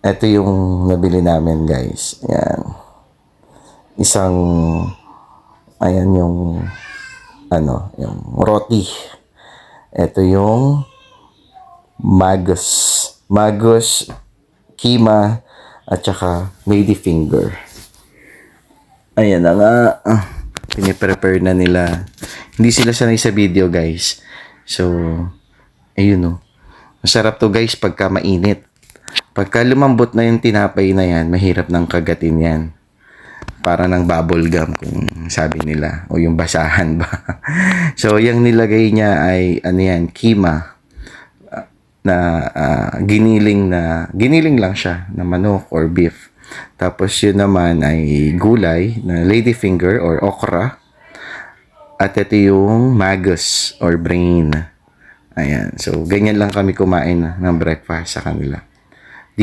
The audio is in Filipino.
Ito yung nabili namin, guys. Ayan. Isang, ayan yung, yung roti. Ito yung Magus. Magus, Kima, at saka ladyfinger. Ayan na nga. Piniprepare na nila. Hindi sila sanay sa video, guys. So, ayun o. Masarap to, guys, pagka mainit. Pagka lumambot na yung tinapay na yan, mahirap nang kagatin yan. Para ng bubble gum, kung sabi nila. O yung basahan ba. So, yung nilagay niya ay, kima. Giniling lang siya na manok or beef. Tapos yun naman ay gulay na ladyfinger or okra. At ito yung magus or brain. Ayan. So, ganyan lang kami kumain ng breakfast sa kanila.